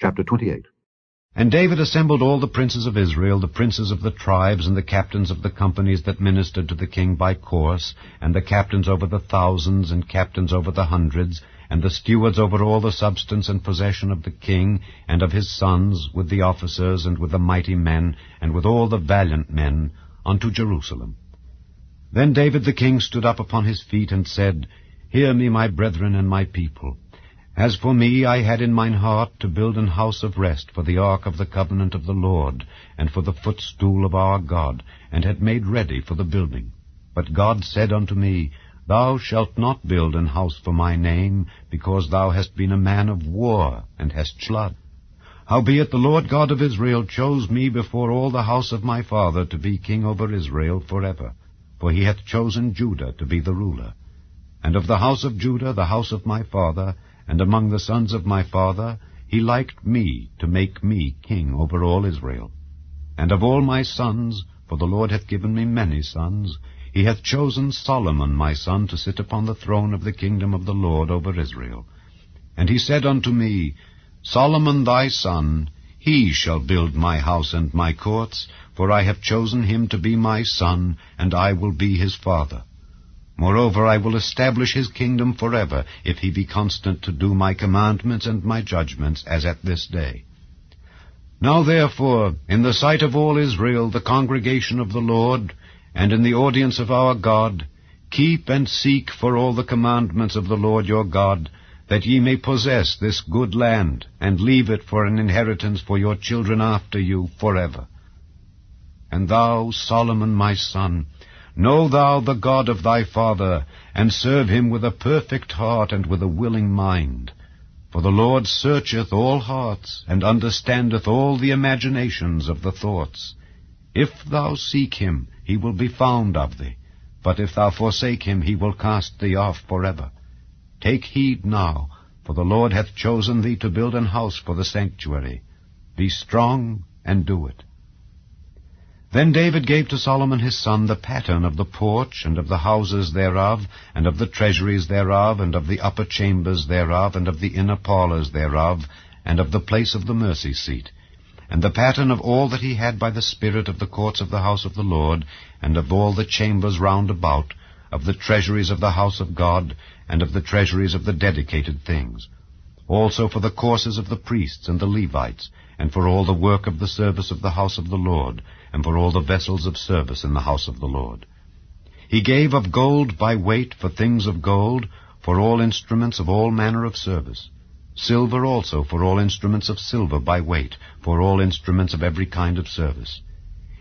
Chapter 28. And David assembled all the princes of Israel, the princes of the tribes, and the captains of the companies that ministered to the king by course, and the captains over the thousands, and captains over the hundreds, and the stewards over all the substance and possession of the king, and of his sons, with the officers, and with the mighty men, and with all the valiant men, unto Jerusalem. Then David the king stood up upon his feet, and said, Hear me, my brethren and my people. As for me, I had in mine heart to build an house of rest for the ark of the covenant of the Lord, and for the footstool of our God, and had made ready for the building. But God said unto me, Thou shalt not build an house for my name, because thou hast been a man of war, and hast blood. Howbeit the Lord God of Israel chose me before all the house of my father to be king over Israel forever, for he hath chosen Judah to be the ruler. And of the house of Judah, the house of my father, and among the sons of my father, he liked me to make me king over all Israel. And of all my sons, for the Lord hath given me many sons, he hath chosen Solomon my son to sit upon the throne of the kingdom of the Lord over Israel. And he said unto me, Solomon thy son, he shall build my house and my courts, for I have chosen him to be my son, and I will be his father. Moreover, I will establish his kingdom forever, if he be constant to do my commandments and my judgments, as at this day. Now therefore, in the sight of all Israel, the congregation of the Lord, and in the audience of our God, keep and seek for all the commandments of the Lord your God, that ye may possess this good land, and leave it for an inheritance for your children after you forever. And thou, Solomon my son, know thou the God of thy father, and serve him with a perfect heart and with a willing mind. For the Lord searcheth all hearts, and understandeth all the imaginations of the thoughts. If thou seek him, he will be found of thee. But if thou forsake him, he will cast thee off forever. Take heed now, for the Lord hath chosen thee to build an house for the sanctuary. Be strong, and do it. Then David gave to Solomon his son the pattern of the porch, and of the houses thereof, and of the treasuries thereof, and of the upper chambers thereof, and of the inner parlors thereof, and of the place of the mercy seat, and the pattern of all that he had by the spirit of the courts of the house of the Lord, and of all the chambers round about, of the treasuries of the house of God, and of the treasuries of the dedicated things. Also for the courses of the priests and the Levites, and for all the work of the service of the house of the Lord, and for all the vessels of service in the house of the Lord. He gave of gold by weight for things of gold, for all instruments of all manner of service. Silver also for all instruments of silver by weight, for all instruments of every kind of service.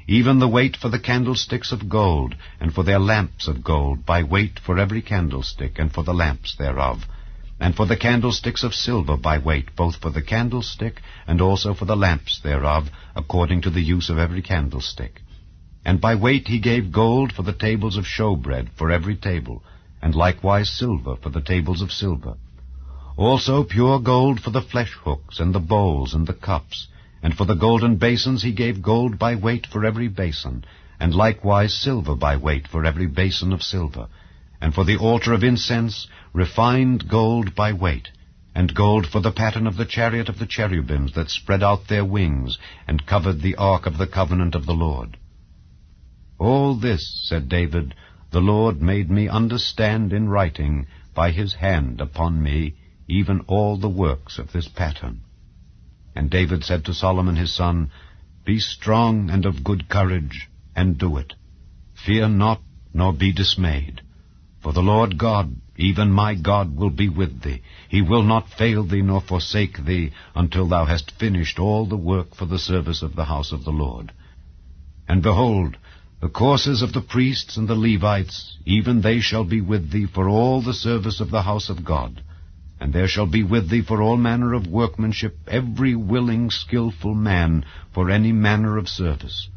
Even the weight for the candlesticks of gold, and for their lamps of gold, by weight for every candlestick, and for the lamps thereof. And for the candlesticks of silver by weight, both for the candlestick, and also for the lamps thereof, according to the use of every candlestick. And by weight he gave gold for the tables of showbread, for every table, and likewise silver for the tables of silver. Also pure gold for the flesh hooks, and the bowls, and the cups. And for the golden basins he gave gold by weight for every basin, and likewise silver by weight for every basin of silver. And for the altar of incense, refined gold by weight, and gold for the pattern of the chariot of the cherubims that spread out their wings, and covered the ark of the covenant of the Lord. All this, said David, the Lord made me understand in writing by his hand upon me, even all the works of this pattern. And David said to Solomon his son, Be strong and of good courage, and do it. Fear not, nor be dismayed. For the Lord God, even my God, will be with thee. He will not fail thee nor forsake thee, until thou hast finished all the work for the service of the house of the Lord. And behold, the courses of the priests and the Levites, even they shall be with thee for all the service of the house of God. And there shall be with thee for all manner of workmanship every willing, skillful man for any manner of service.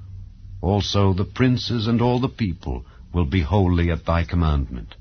Also the princes and all the people will be wholly at thy commandment.